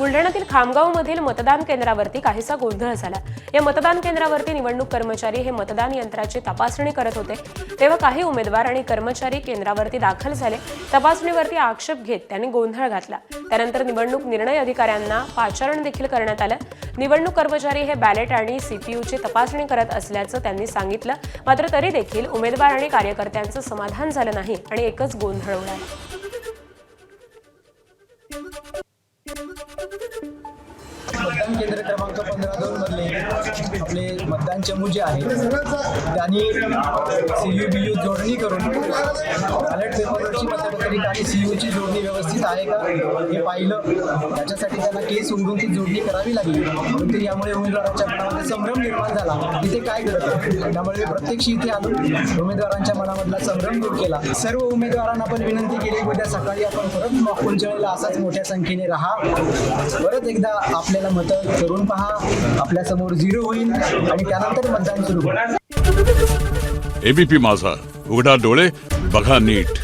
बुलढाण्यातील खामगावमधील मतदान केंद्रावरती काहीसा गोंधळ झाला। या मतदान केंद्रावरती निवडणूक कर्मचारी हे मतदान यंत्राची तपासणी करत होते, तेव्हा काही उमेदवार आणि कर्मचारी केंद्रावरती दाखल झाले। तपासणीवरती आक्षेप घेत त्यांनी गोंधळ घातला। त्यानंतर निवडणूक निर्णय अधिकाऱ्यांना पाचारण देखील करण्यात आलं। निवडणूक कर्मचारी हे बॅलेट आणि सीपीयूची तपासणी करत असल्याचं त्यांनी सांगितलं। मात्र तरी देखील उमेदवार आणि कार्यकर्त्यांचं समाधान झालं नाही आणि एकच गोंधळ उडाला। मतदान केंद्र क्रमांक 15-2 मधले आपले मतदान चमू जे आहेत त्यांनी CUBU जोडणी करून बॅलेट पेपरवरची मतपत्रिका आणि CUची जोडणी व्यवस्थित आहे का हे पाहिलं। त्याच्यासाठी त्यांना केस उघडून ती जोडणी करावी लागली, परंतु यामुळे उमेदवारांच्या मनामध्ये संभ्रम निर्माण झाला। इथे काय करत आहे, त्यामुळे प्रत्यक्ष इथे आलो, उमेदवारांच्या मनामधला संभ्रम दूर केला। सर्व उमेदवारांना आपण विनंती केली, उद्या सकाळी आपण परत मॉक पोलच्या असाच मोठ्या संख्येने राहा। परत एकदा आपल्याला मतं करून पहा, आपल्या समोर 0 होईल आणि त्यानंतर मतदान सुरू होईल। एबीपी माझा, उघडा डोळे बघा नीट।